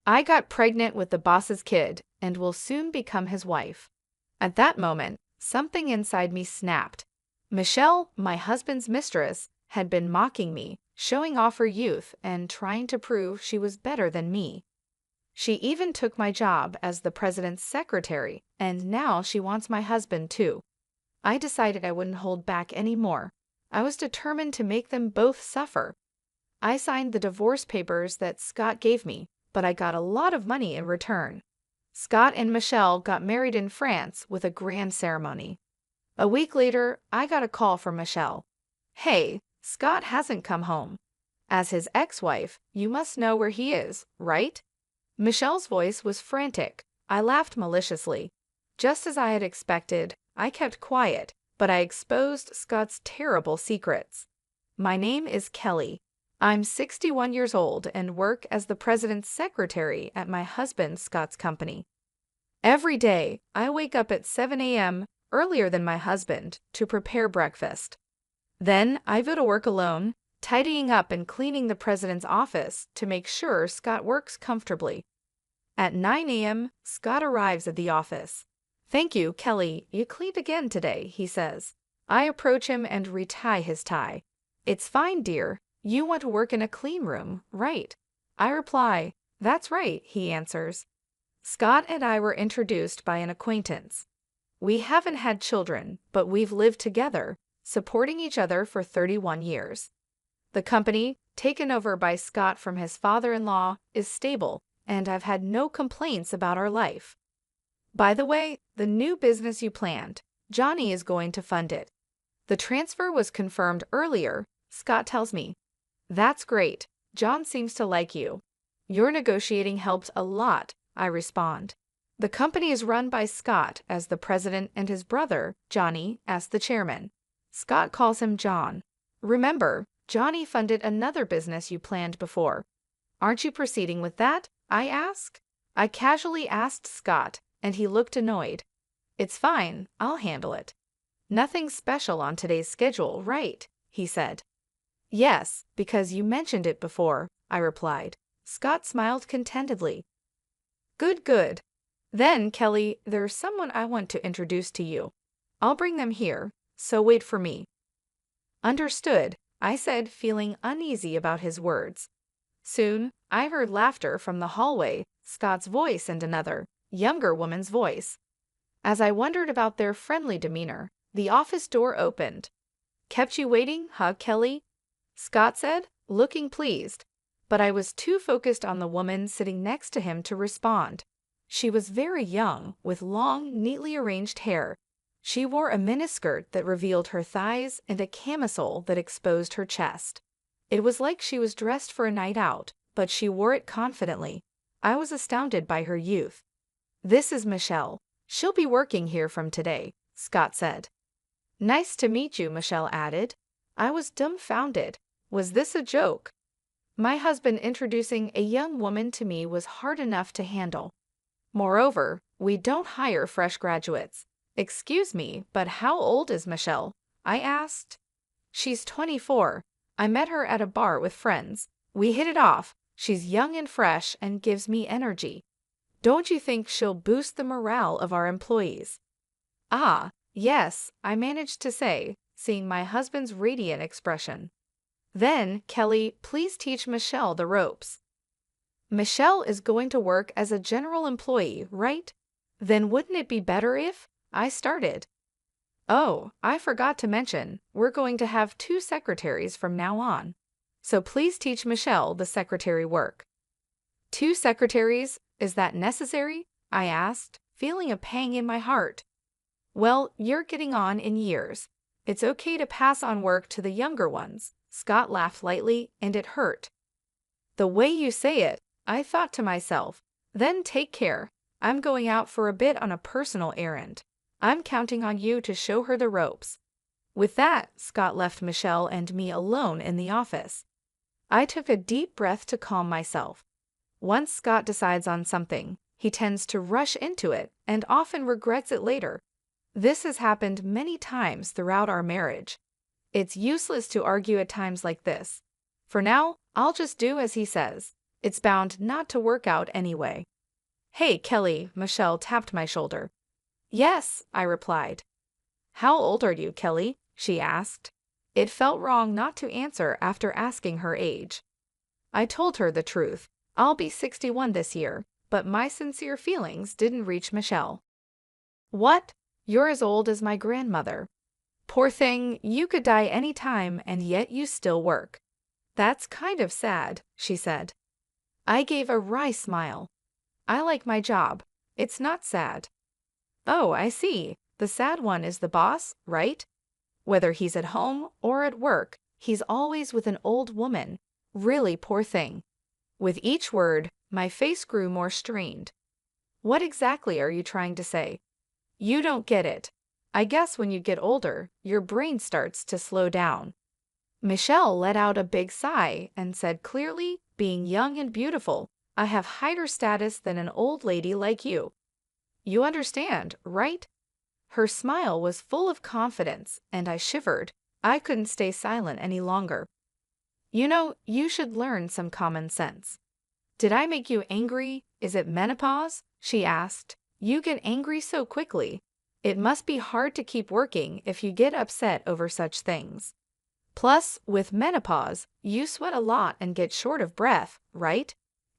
I got pregnant with the boss's kid and will soon become his wife. At that moment, something inside me snapped. Michelle, my husband's mistress, had been mocking me, showing off her youth and trying to prove she was better than me. She even took my job as the president's secretary, and now she wants my husband too. I decided I wouldn't hold back anymore. I was determined to make them both suffer. I signed the divorce papers that Scott gave me, but I got a lot of money in return. Scott and Michelle got married in France with a grand ceremony. A week later, I got a call from Michelle. "Hey, Scott hasn't come home. As his ex-wife, you must know where he is, right?" Michelle's voice was frantic. I laughed maliciously. Just as I had expected, I kept quiet, but I exposed Scott's terrible secrets. "My name is Kelly. I'm 61 years old and work as the president's secretary at my husband Scott's company. Every day, I wake up at 7 a.m., earlier than my husband, to prepare breakfast. Then I go to work alone, tidying up and cleaning the president's office to make sure Scott works comfortably. At 9 a.m., Scott arrives at the office. "Thank you, Kelly, you cleaned again today," he says. I approach him and retie his tie. "It's fine, dear. You want to work in a clean room, right?" I reply, "That's right," he answers. Scott and I were introduced by an acquaintance. We haven't had children, but we've lived together, supporting each other for 31 years. The company, taken over by Scott from his father-in-law, is stable, and I've had no complaints about our life. By the way, the new business you planned, Johnny is going to fund it. The transfer was confirmed earlier, Scott tells me. "That's great. John seems to like you." "Your negotiating helped a lot," I respond. The company is run by Scott as the president and his brother, Johnny, as the chairman. Scott calls him John. "Remember, Johnny funded another business you planned before. Aren't you proceeding with that?" I ask. I casually asked Scott, and he looked annoyed. "It's fine, I'll handle it." "Nothing special on today's schedule, right?" he said. "Yes, because you mentioned it before," I replied. Scott smiled contentedly. "Good, good. Then, Kelly, there's someone I want to introduce to you. I'll bring them here, so wait for me." "Understood," I said, feeling uneasy about his words. Soon, I heard laughter from the hallway, Scott's voice and another, younger woman's voice. As I wondered about their friendly demeanor, the office door opened. "Kept you waiting, huh, Kelly?" Scott said, looking pleased. But I was too focused on the woman sitting next to him to respond. She was very young, with long, neatly arranged hair. She wore a miniskirt that revealed her thighs and a camisole that exposed her chest. It was like she was dressed for a night out, but she wore it confidently. I was astounded by her youth. "This is Michelle. She'll be working here from today," Scott said. "Nice to meet you," Michelle added. I was dumbfounded. Was this a joke? My husband introducing a young woman to me was hard enough to handle. Moreover, we don't hire fresh graduates. "Excuse me, but how old is Michelle?" I asked. "She's 24. I met her at a bar with friends. We hit it off. She's young and fresh and gives me energy. Don't you think she'll boost the morale of our employees?" "Ah, yes," I managed to say, seeing my husband's radiant expression. "Then, Kelly, please teach Michelle the ropes." "Michelle is going to work as a general employee, right? Then wouldn't it be better if—" I started. "Oh, I forgot to mention, we're going to have 2 secretaries from now on. So please teach Michelle the secretary work." "2 secretaries? Is that necessary?" I asked, feeling a pang in my heart. "Well, you're getting on in years. It's okay to pass on work to the younger ones." Scott laughed lightly, and it hurt. "The way you say it," I thought to myself. "Then take care. I'm going out for a bit on a personal errand. I'm counting on you to show her the ropes." With that, Scott left Michelle and me alone in the office. I took a deep breath to calm myself. Once Scott decides on something, he tends to rush into it and often regrets it later. This has happened many times throughout our marriage. It's useless to argue at times like this. For now, I'll just do as he says. It's bound not to work out anyway. Hey, Kelly, Michelle tapped my shoulder. Yes, I replied. How old are you, Kelly? She asked. It felt wrong not to answer after asking her age. I told her the truth. I'll be 61 this year, but my sincere feelings didn't reach Michelle. What? You're as old as my grandmother. Poor thing, you could die any time and yet you still work. That's kind of sad, she said. I gave a wry smile. I like my job. It's not sad. Oh, I see. The sad one is the boss, right? Whether he's at home or at work, he's always with an old woman. Really poor thing. With each word, my face grew more strained. What exactly are you trying to say? You don't get it. I guess when you get older, your brain starts to slow down. Michelle let out a big sigh and said clearly, being young and beautiful, I have higher status than an old lady like you. You understand, right? Her smile was full of confidence, and I shivered. I couldn't stay silent any longer. You know, you should learn some common sense. Did I make you angry? Is it menopause? She asked. You get angry so quickly. It must be hard to keep working if you get upset over such things. Plus, with menopause, you sweat a lot and get short of breath, right?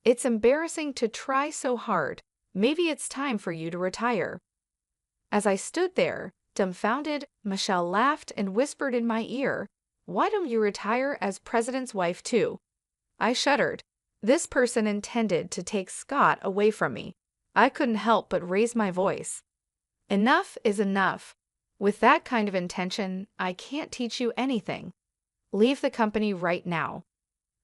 It's embarrassing to try so hard. Maybe it's time for you to retire. As I stood there, dumbfounded, Michelle laughed and whispered in my ear, Why don't you retire as president's wife too? I shuddered. This person intended to take Scott away from me. I couldn't help but raise my voice. Enough is enough. With that kind of intention, I can't teach you anything. Leave the company right now.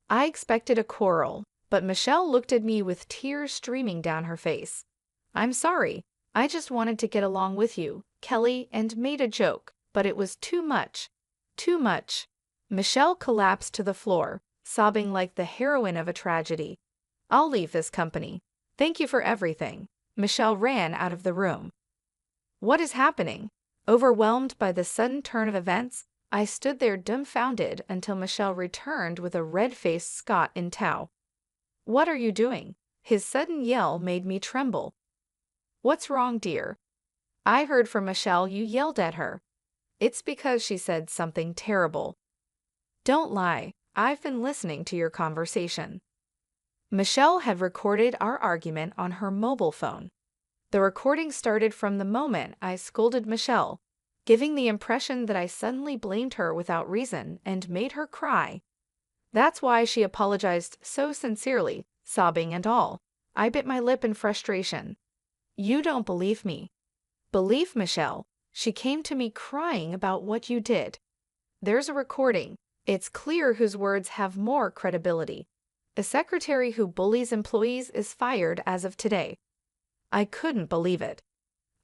I expected a quarrel, but Michelle looked at me with tears streaming down her face. I'm sorry. I just wanted to get along with you, Kelly, and made a joke, but it was too much. Too much. Michelle collapsed to the floor, sobbing like the heroine of a tragedy. I'll leave this company. Thank you for everything. Michelle ran out of the room. What is happening? Overwhelmed by the sudden turn of events, I stood there dumbfounded until Michelle returned with a red-faced Scott in tow. What are you doing? His sudden yell made me tremble. What's wrong, dear? I heard from Michelle you yelled at her. It's because she said something terrible. Don't lie. I've been listening to your conversation. Michelle had recorded our argument on her mobile phone. The recording started from the moment I scolded Michelle, giving the impression that I suddenly blamed her without reason and made her cry. That's why she apologized so sincerely, sobbing and all. I bit my lip in frustration. You don't believe me. Believe Michelle. She came to me crying about what you did. There's a recording. It's clear whose words have more credibility. A secretary who bullies employees is fired as of today. I couldn't believe it.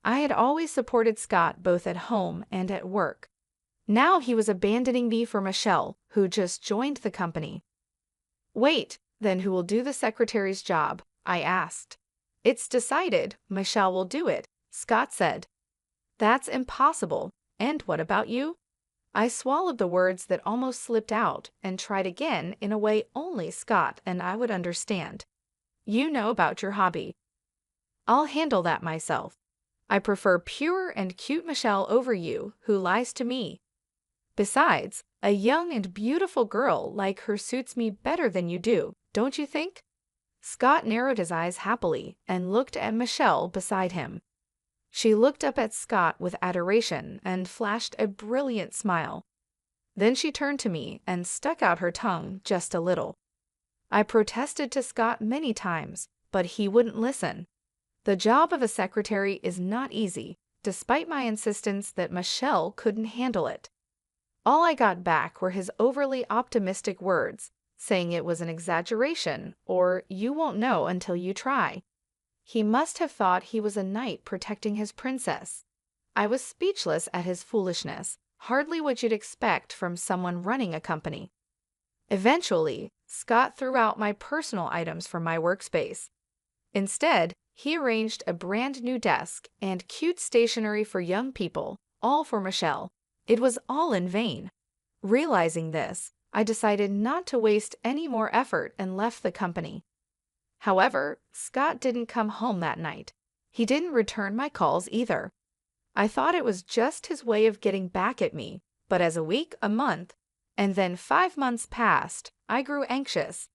I had always supported Scott both at home and at work. Now he was abandoning me for Michelle, who just joined the company. Wait, then who will do the secretary's job? I asked. It's decided. Michelle will do it, Scott said. That's impossible. And what about you? I swallowed the words that almost slipped out and tried again in a way only Scott and I would understand. You know about your hobby. I'll handle that myself. I prefer pure and cute Michelle over you, who lies to me. Besides, a young and beautiful girl like her suits me better than you do, don't you think? Scott narrowed his eyes happily and looked at Michelle beside him. She looked up at Scott with adoration and flashed a brilliant smile. Then she turned to me and stuck out her tongue just a little. I protested to Scott many times, but he wouldn't listen. The job of a secretary is not easy, despite my insistence that Michelle couldn't handle it. All I got back were his overly optimistic words, saying it was an exaggeration or you won't know until you try. He must have thought he was a knight protecting his princess. I was speechless at his foolishness, hardly what you'd expect from someone running a company. Eventually, Scott threw out my personal items from my workspace. Instead, he arranged a brand new desk and cute stationery for young people, all for Michelle. It was all in vain. Realizing this, I decided not to waste any more effort and left the company. However, Scott didn't come home that night. He didn't return my calls either. I thought it was just his way of getting back at me, but as a week, a month, and then 5 months passed, I grew anxious.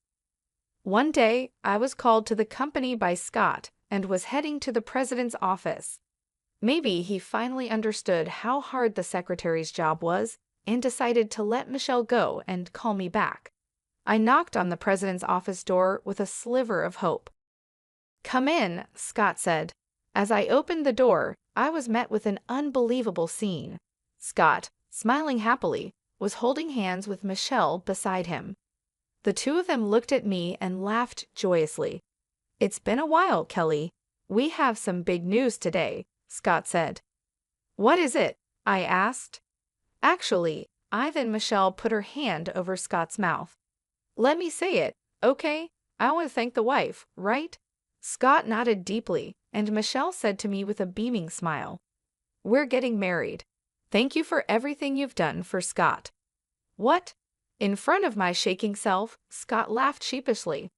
One day, I was called to the company by Scott and was heading to the president's office. Maybe he finally understood how hard the secretary's job was and decided to let Michelle go and call me back. I knocked on the president's office door with a sliver of hope. "Come in," Scott said. As I opened the door, I was met with an unbelievable scene. Scott, smiling happily, was holding hands with Michelle beside him. The two of them looked at me and laughed joyously. "It's been a while, Kelly. We have some big news today," Scott said. "What is it?" I asked. Actually, then Michelle put her hand over Scott's mouth. "Let me say it, okay? I want to thank the wife, right?" Scott nodded deeply, and Michelle said to me with a beaming smile, "We're getting married. Thank you for everything you've done for Scott." "What?" In front of my shaking self, Scott laughed sheepishly.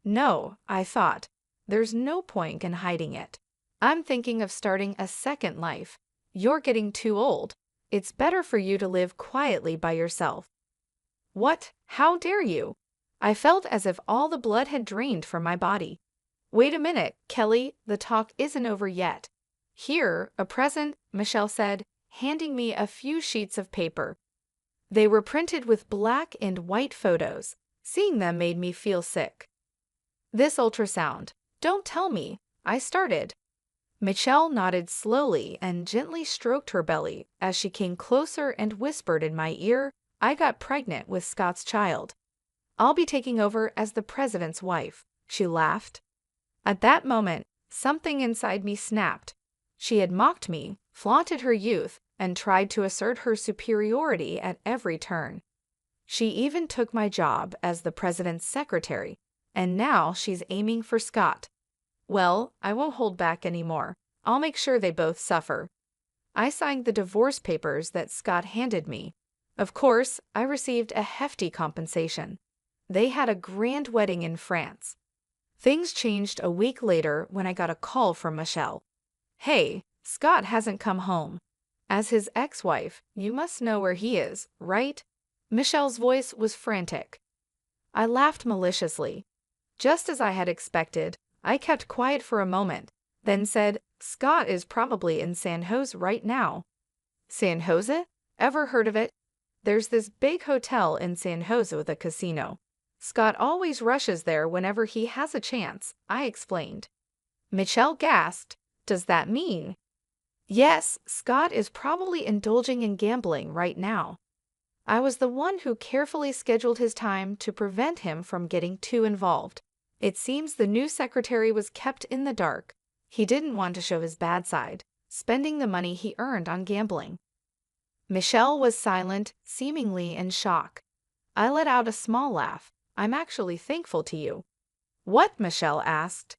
"No," I thought. "There's no point in hiding it. I'm thinking of starting a second life. You're getting too old. It's better for you to live quietly by yourself." "What? How dare you?" I felt as if all the blood had drained from my body. "Wait a minute, Kelly, the talk isn't over yet. Here, a present," Michelle said, handing me a few sheets of paper. They were printed with black and white photos. Seeing them made me feel sick. "This ultrasound. Don't tell me," I started. Michelle nodded slowly and gently stroked her belly as she came closer and whispered in my ear, "I got pregnant with Scott's child. I'll be taking over as the president's wife," she laughed. At that moment, something inside me snapped. She had mocked me, flaunted her youth, and tried to assert her superiority at every turn. She even took my job as the president's secretary, and now she's aiming for Scott. Well, I won't hold back anymore. I'll make sure they both suffer. I signed the divorce papers that Scott handed me. Of course, I received a hefty compensation. They had a grand wedding in France. Things changed a week later when I got a call from Michelle. "Hey, Scott hasn't come home. As his ex-wife, you must know where he is, right?" Michelle's voice was frantic. I laughed maliciously. Just as I had expected, I kept quiet for a moment, then said, "Scott is probably in San Jose right now." "San Jose? Ever heard of it? There's this big hotel in San Jose with a casino. Scott always rushes there whenever he has a chance," I explained. Michelle gasped. "Does that mean?" "Yes, Scott is probably indulging in gambling right now." I was the one who carefully scheduled his time to prevent him from getting too involved. It seems the new secretary was kept in the dark. He didn't want to show his bad side, spending the money he earned on gambling. Michelle was silent, seemingly in shock. I let out a small laugh. "I'm actually thankful to you." "What?" Michelle asked.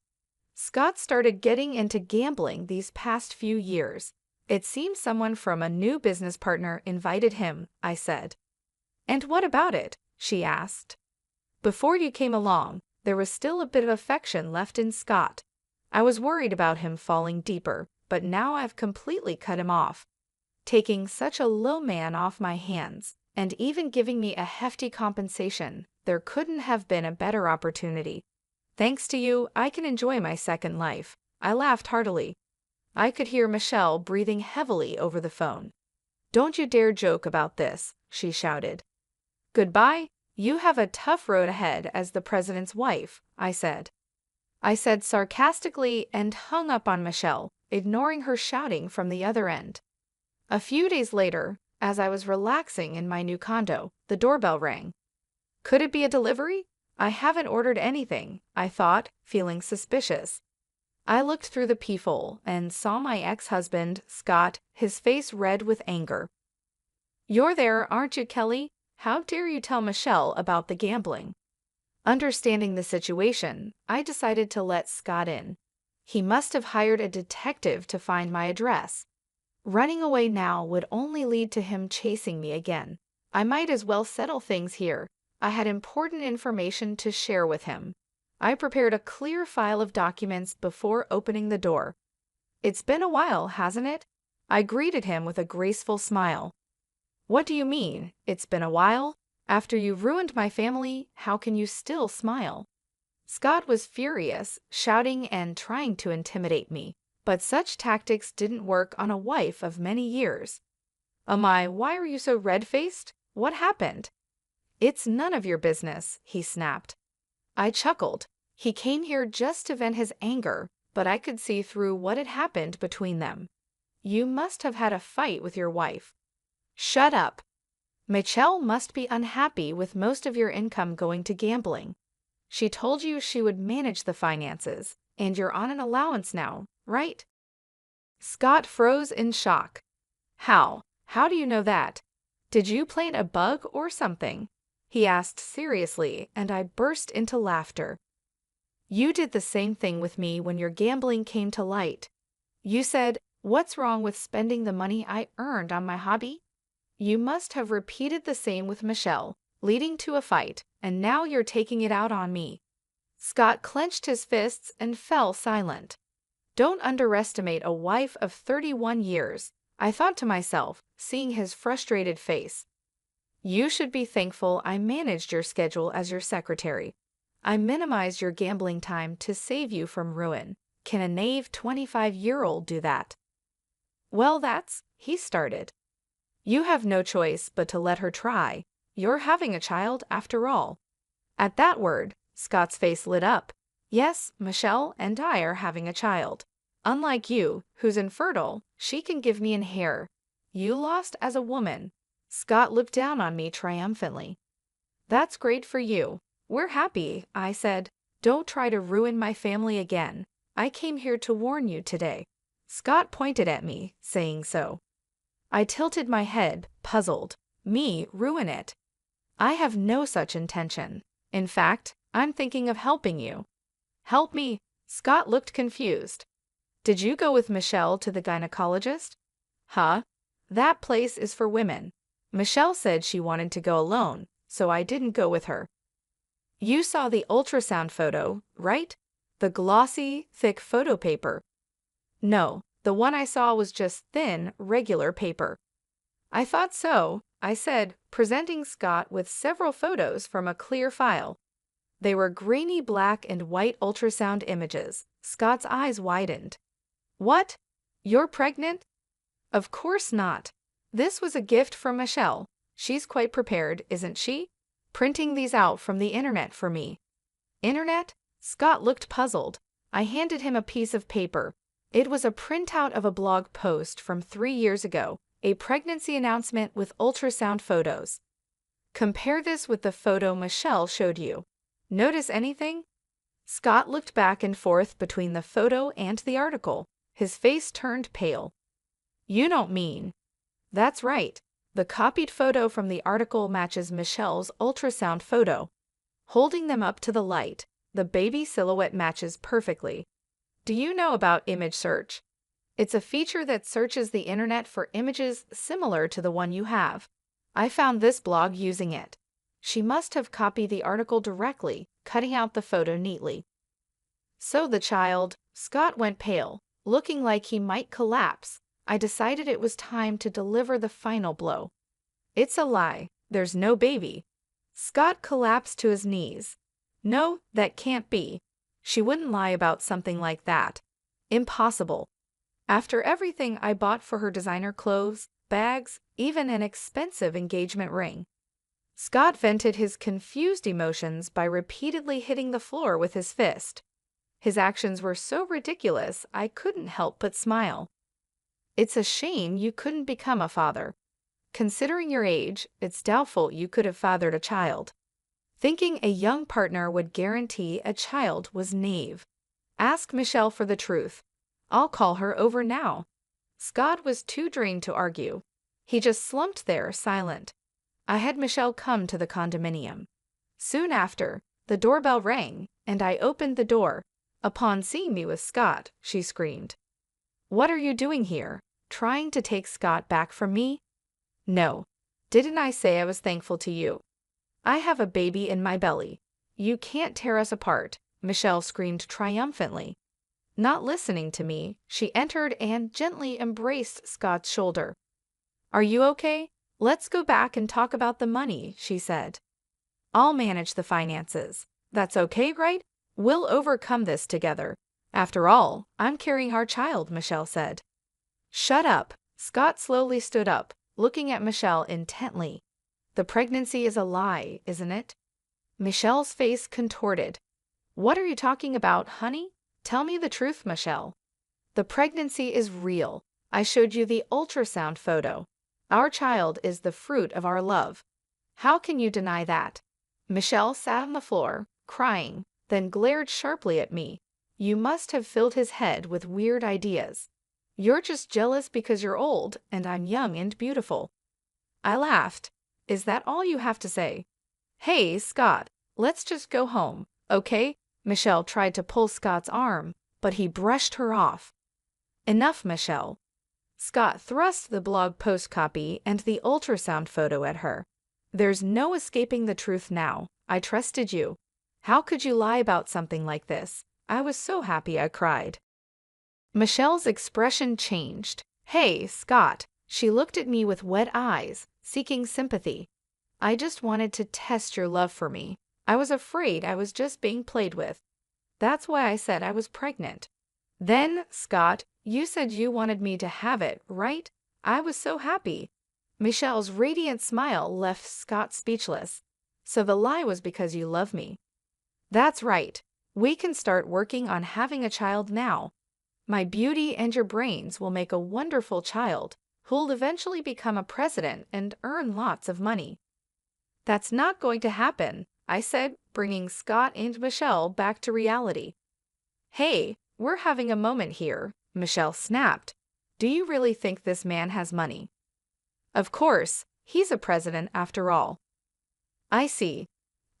"Scott started getting into gambling these past few years. It seems someone from a new business partner invited him," I said. "And what about it?" she asked. "Before you came along, there was still a bit of affection left in Scott. I was worried about him falling deeper, but now I've completely cut him off. Taking such a low man off my hands, and even giving me a hefty compensation, there couldn't have been a better opportunity. Thanks to you, I can enjoy my second life." I laughed heartily. I could hear Michelle breathing heavily over the phone. "Don't you dare joke about this," she shouted. "Goodbye. You have a tough road ahead as the president's wife," I said. I said sarcastically and hung up on Michelle, ignoring her shouting from the other end. A few days later, as I was relaxing in my new condo, the doorbell rang. Could it be a delivery? I haven't ordered anything, I thought, feeling suspicious. I looked through the peephole and saw my ex-husband, Scott, his face red with anger. "You're there, aren't you, Kelly? How dare you tell Michelle about the gambling?" Understanding the situation, I decided to let Scott in. He must have hired a detective to find my address. Running away now would only lead to him chasing me again. I might as well settle things here. I had important information to share with him. I prepared a clear file of documents before opening the door. It's been a while, hasn't it? I greeted him with a graceful smile. What do you mean, it's been a while? After you've ruined my family, how can you still smile? Scott was furious, shouting and trying to intimidate me, but such tactics didn't work on a wife of many years. Why are you so red-faced? What happened? It's none of your business, he snapped. I chuckled. He came here just to vent his anger, but I could see through what had happened between them. You must have had a fight with your wife. Shut up. Michelle must be unhappy with most of your income going to gambling. She told you she would manage the finances, and you're on an allowance now, right? Scott froze in shock. How? How do you know that? Did you plant a bug or something? He asked seriously, and I burst into laughter. You did the same thing with me when your gambling came to light. You said, "What's wrong with spending the money I earned on my hobby?" You must have repeated the same with Michelle, leading to a fight, and now you're taking it out on me. Scott clenched his fists and fell silent. Don't underestimate a wife of 31 years, I thought to myself, seeing his frustrated face. You should be thankful I managed your schedule as your secretary. I minimized your gambling time to save you from ruin. Can a naive 25-year-old do that? Well, he started. You have no choice but to let her try. You're having a child after all. At that word, Scott's face lit up. Yes, Michelle and I are having a child. Unlike you, who's infertile, she can give me an heir. You lost as a woman. Scott looked down on me triumphantly. That's great for you. We're happy, I said. Don't try to ruin my family again. I came here to warn you today. Scott pointed at me, saying so. I tilted my head, puzzled. Me ruin it? I have no such intention. In fact, I'm thinking of helping you. Help me? Scott looked confused. Did you go with Michelle to the gynecologist? Huh? That place is for women. Michelle said she wanted to go alone, so I didn't go with her. You saw the ultrasound photo, right? The glossy, thick photo paper. No, the one I saw was just thin, regular paper. I thought so, I said, presenting Scott with several photos from a clear file. They were grainy black and white ultrasound images. Scott's eyes widened. What? You're pregnant? Of course not. This was a gift from Michelle. She's quite prepared, isn't she? Printing these out from the internet for me. Internet? Scott looked puzzled. I handed him a piece of paper. It was a printout of a blog post from 3 years ago, a pregnancy announcement with ultrasound photos. Compare this with the photo Michelle showed you. Notice anything? Scott looked back and forth between the photo and the article. His face turned pale. You don't mean? That's right. The copied photo from the article matches Michelle's ultrasound photo. Holding them up to the light, the baby silhouette matches perfectly. Do you know about image search? It's a feature that searches the internet for images similar to the one you have. I found this blog using it. She must have copied the article directly, cutting out the photo neatly. So the child, Scott went pale, looking like he might collapse. I decided it was time to deliver the final blow. It's a lie. There's no baby. Scott collapsed to his knees. No, that can't be. She wouldn't lie about something like that. Impossible. After everything I bought for her designer clothes, bags, even an expensive engagement ring. Scott vented his confused emotions by repeatedly hitting the floor with his fist. His actions were so ridiculous I couldn't help but smile. It's a shame you couldn't become a father. Considering your age, it's doubtful you could have fathered a child. Thinking a young partner would guarantee a child was naive. Ask Michelle for the truth. I'll call her over now. Scott was too drained to argue. He just slumped there, silent. I had Michelle come to the condominium. Soon after, the doorbell rang, and I opened the door. Upon seeing me with Scott, she screamed. What are you doing here? Trying to take Scott back from me? No. Didn't I say I was thankful to you? I have a baby in my belly. You can't tear us apart. Michelle screamed triumphantly. Not listening to me, she entered and gently embraced Scott's shoulder. "Are you okay? Let's go back and talk about the money," she said. "I'll manage the finances. That's okay, right? We'll overcome this together. After all, I'm carrying our child," Michelle said. "Shut up." Scott slowly stood up, looking at Michelle intently. "The pregnancy is a lie, isn't it?" Michelle's face contorted. "What are you talking about, honey? Tell me the truth, Michelle." "The pregnancy is real. I showed you the ultrasound photo. Our child is the fruit of our love. How can you deny that?" Michelle sat on the floor, crying, then glared sharply at me. "You must have filled his head with weird ideas. You're just jealous because you're old and I'm young and beautiful." I laughed. "Is that all you have to say?" "Hey, Scott, let's just go home, okay?" Michelle tried to pull Scott's arm, but he brushed her off. "Enough, Michelle." Scott thrust the blog post copy and the ultrasound photo at her. "There's no escaping the truth now. I trusted you. How could you lie about something like this? I was so happy," I cried. Michelle's expression changed. "Hey, Scott." She looked at me with wet eyes, seeking sympathy. "I just wanted to test your love for me. I was afraid I was just being played with. That's why I said I was pregnant." "Then, Scott, you said you wanted me to have it, right? I was so happy." Michelle's radiant smile left Scott speechless. "So the lie was because you love me." "That's right. We can start working on having a child now. My beauty and your brains will make a wonderful child who'll eventually become a president and earn lots of money." "That's not going to happen," I said, bringing Scott and Michelle back to reality. "Hey, we're having a moment here," Michelle snapped. "Do you really think this man has money?" "Of course, he's a president after all." "I see.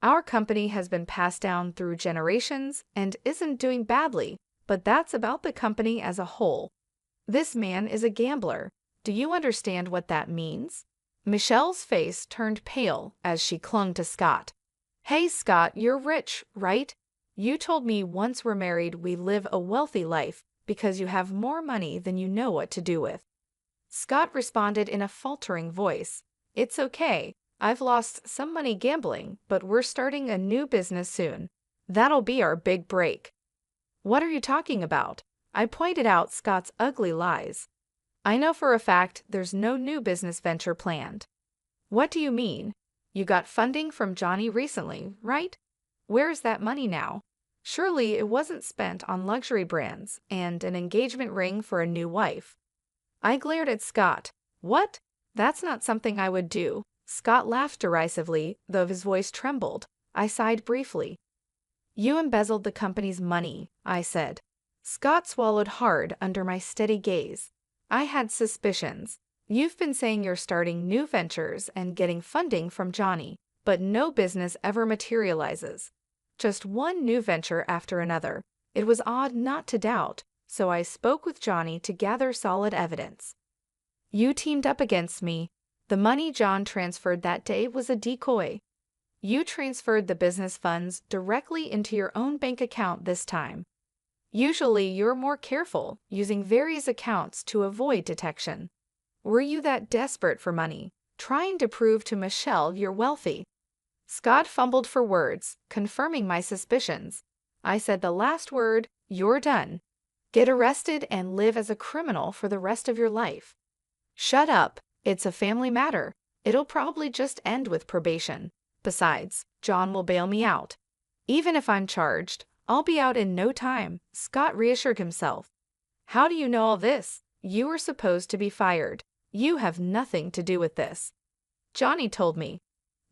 Our company has been passed down through generations and isn't doing badly, but that's about the company as a whole. This man is a gambler. Do you understand what that means?" Michelle's face turned pale as she clung to Scott. "Hey, Scott, you're rich, right? You told me once we're married we live a wealthy life because you have more money than you know what to do with." Scott responded in a faltering voice. "It's okay. I've lost some money gambling, but we're starting a new business soon. That'll be our big break." "What are you talking about?" I pointed out Scott's ugly lies. "I know for a fact there's no new business venture planned." "What do you mean? You got funding from Johnny recently, right? Where's that money now? Surely it wasn't spent on luxury brands and an engagement ring for a new wife." I glared at Scott. "What? That's not something I would do." Scott laughed derisively, though his voice trembled. I sighed briefly. "You embezzled the company's money," I said. Scott swallowed hard under my steady gaze. "I had suspicions. You've been saying you're starting new ventures and getting funding from Johnny, but no business ever materializes. Just one new venture after another. It was odd not to doubt, so I spoke with Johnny to gather solid evidence. You teamed up against me. The money John transferred that day was a decoy. You transferred the business funds directly into your own bank account this time. Usually you're more careful, using various accounts to avoid detection. Were you that desperate for money, trying to prove to Michelle you're wealthy?" Scott fumbled for words, confirming my suspicions. I said the last word, "You're done. Get arrested and live as a criminal for the rest of your life." "Shut up. It's a family matter. It'll probably just end with probation. Besides, John will bail me out. Even if I'm charged, I'll be out in no time," Scott reassured himself. "How do you know all this? You were supposed to be fired. You have nothing to do with this." "Johnny told me."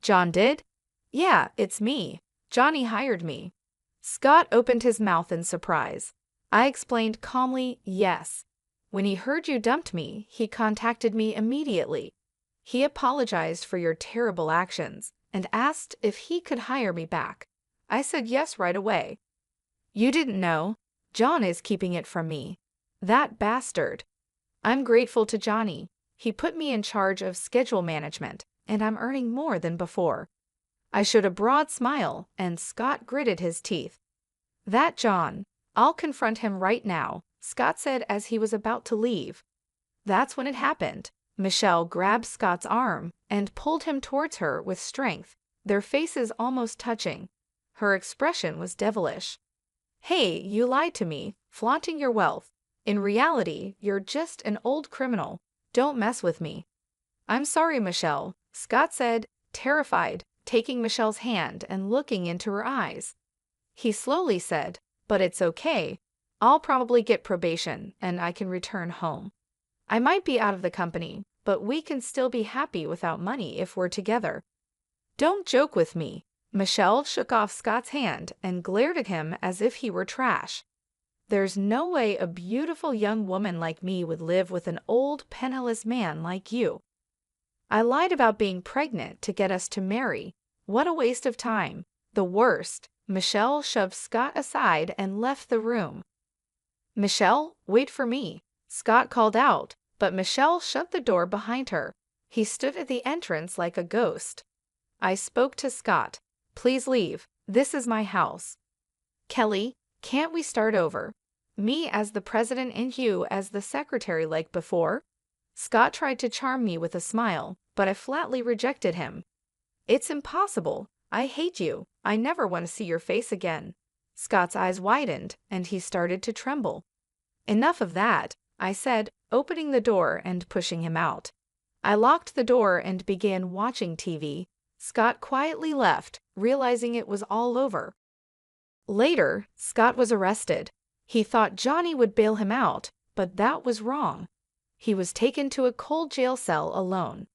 "John did?" "Yeah, it's me. Johnny hired me." Scott opened his mouth in surprise. I explained calmly, "Yes. When he heard you dumped me, he contacted me immediately. He apologized for your terrible actions and asked if he could hire me back. I said yes right away." "You didn't know. John is keeping it from me. That bastard." "I'm grateful to Johnny. He put me in charge of schedule management, and I'm earning more than before." I showed a broad smile, and Scott gritted his teeth. That John. I'll confront him right now, Scott said as he was about to leave. That's when it happened. Michelle grabbed Scott's arm and pulled him towards her with strength, their faces almost touching. Her expression was devilish. Hey, you lied to me, flaunting your wealth. In reality, you're just an old criminal. Don't mess with me. I'm sorry, Michelle, Scott said, terrified, taking Michelle's hand and looking into her eyes. He slowly said, but it's okay. I'll probably get probation and I can return home. I might be out of the company, but we can still be happy without money if we're together. Don't joke with me. Michelle shook off Scott's hand and glared at him as if he were trash. There's no way a beautiful young woman like me would live with an old, penniless man like you. I lied about being pregnant to get us to marry. What a waste of time. The worst. Michelle shoved Scott aside and left the room. Michelle, wait for me, Scott called out, but Michelle shut the door behind her. He stood at the entrance like a ghost. I spoke to Scott. Please leave. This is my house. Kelly, can't we start over? Me as the president and you as the secretary like before? Scott tried to charm me with a smile, but I flatly rejected him. It's impossible. I hate you. I never want to see your face again. Scott's eyes widened, and he started to tremble. Enough of that, I said, opening the door and pushing him out. I locked the door and began watching TV. Scott quietly left, realizing it was all over. Later, Scott was arrested. He thought Johnny would bail him out, but that was wrong. He was taken to a cold jail cell alone.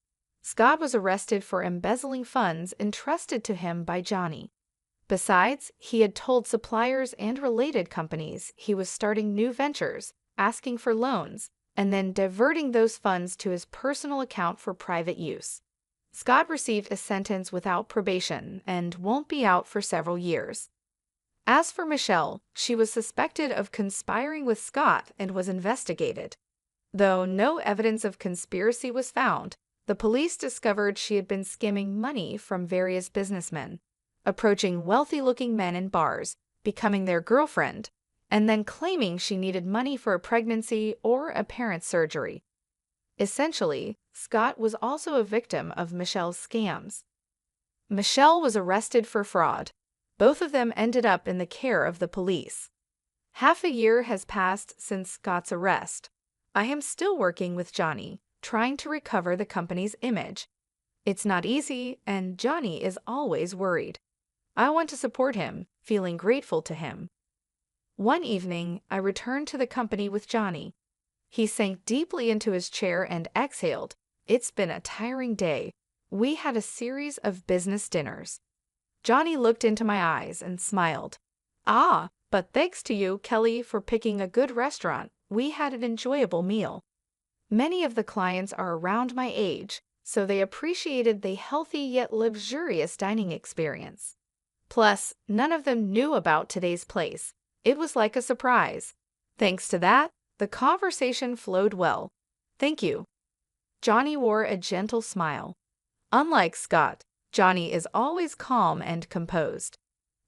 Scott was arrested for embezzling funds entrusted to him by Johnny. Besides, he had told suppliers and related companies he was starting new ventures, asking for loans, and then diverting those funds to his personal account for private use. Scott received a sentence without probation and won't be out for several years. As for Michelle, she was suspected of conspiring with Scott and was investigated. Though no evidence of conspiracy was found, the police discovered she had been skimming money from various businessmen, approaching wealthy-looking men in bars, becoming their girlfriend, and then claiming she needed money for a pregnancy or a parent's surgery. Essentially, Scott was also a victim of Michelle's scams. Michelle was arrested for fraud. Both of them ended up in the care of the police. Half a year has passed since Scott's arrest. I am still working with Johnny, trying to recover the company's image. It's not easy, and Johnny is always worried. I want to support him, feeling grateful to him. One evening, I returned to the company with Johnny. He sank deeply into his chair and exhaled. It's been a tiring day. We had a series of business dinners. Johnny looked into my eyes and smiled. Ah, but thanks to you, Kelly, for picking a good restaurant. We had an enjoyable meal. Many of the clients are around my age, so they appreciated the healthy yet luxurious dining experience. Plus, none of them knew about today's place. It was like a surprise. Thanks to that, the conversation flowed well. Thank you. Johnny wore a gentle smile. Unlike Scott, Johnny is always calm and composed.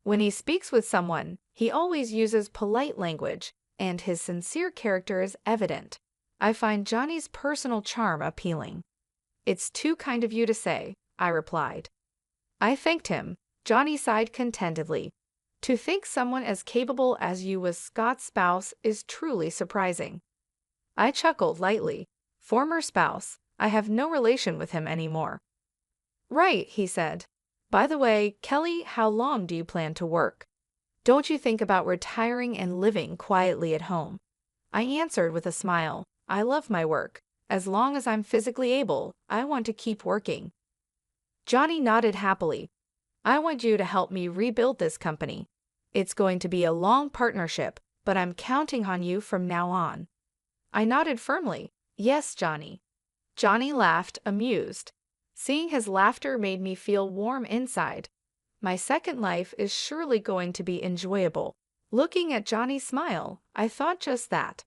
When he speaks with someone, he always uses polite language, and his sincere character is evident. I find Johnny's personal charm appealing. It's too kind of you to say, I replied. I thanked him. Johnny sighed contentedly. To think someone as capable as you was Scott's spouse is truly surprising. I chuckled lightly. Former spouse, I have no relation with him anymore. Right, he said. By the way, Kelly, how long do you plan to work? Don't you think about retiring and living quietly at home? I answered with a smile. I love my work. As long as I'm physically able, I want to keep working. Johnny nodded happily. I want you to help me rebuild this company. It's going to be a long partnership, but I'm counting on you from now on. I nodded firmly. Yes, Johnny. Johnny laughed, amused. Seeing his laughter made me feel warm inside. My second life is surely going to be enjoyable. Looking at Johnny's smile, I thought just that.